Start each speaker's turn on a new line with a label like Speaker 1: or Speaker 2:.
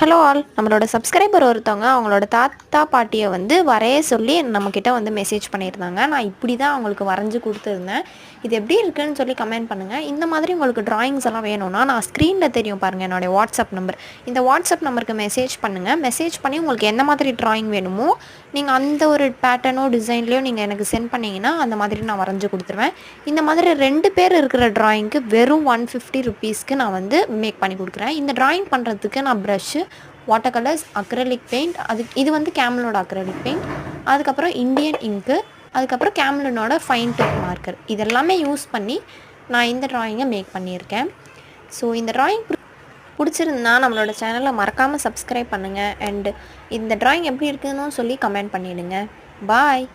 Speaker 1: Hello all, நம்மளோட subscriber ஒருத்தவங்க அவங்களோட தாத்தா பாட்டியை வந்து வரைய சொல்லி நம்மக்கிட்ட வந்து மெசேஜ் பண்ணியிருந்தாங்க. நான் இப்படி தான் அவங்களுக்கு வரைஞ்சி கொடுத்துருந்தேன். இது எப்படி இருக்குன்னு சொல்லி கமெண்ட் பண்ணுங்கள். இந்த மாதிரி உங்களுக்கு ட்ராயிங்ஸ் எல்லாம் வேணும்னா நான் ஸ்க்ரீனில் தெரியும் பாருங்கள் என்னோடய வாட்ஸ்அப் நம்பர். இந்த வாட்ஸ்அப் நம்பருக்கு மெசேஜ் பண்ணுங்கள். மெசேஜ் பண்ணி உங்களுக்கு எந்த மாதிரி ட்ராயிங் வேணுமோ நீங்கள் அந்த ஒரு பேட்டர்னோ டிசைன்லையோ நீங்கள் எனக்கு சென்ட் பண்ணிங்கன்னா அந்த மாதிரி நான் வரைஞ்சி கொடுத்துருவேன். இந்த மாதிரி 2 பேர் இருக்கிற ட்ராயிங்க்கு வெறும் 150 ருபீஸ்க்கு நான் வந்து மேக் பண்ணி கொடுக்குறேன். இந்த ட்ராயிங் பண்ணுறதுக்கு நான் brush, water colours, acrylic paint, இது வந்து கேமலோட அக்ரலிக் பெயிண்ட், அதுக்கப்புறம் இந்தியன் இங்க்கு, அதுக்கப்புறம் கேம்லினோட ஃபைன் டிப் மார்க்கர், இதெல்லாமே யூஸ் பண்ணி நான் இந்த ட்ராயிங்கை மேக் பண்ணியிருக்கேன். ஸோ இந்த ட்ராயிங் பிடிச்சிருந்தா நம்மளோட சேனலை மறக்காமல் சப்ஸ்கிரைப் பண்ணுங்கள். அண்டு இந்த ட்ராயிங் எப்படி இருக்குன்னு சொல்லி கமெண்ட் பண்ணிவிடுங்க. பாய்.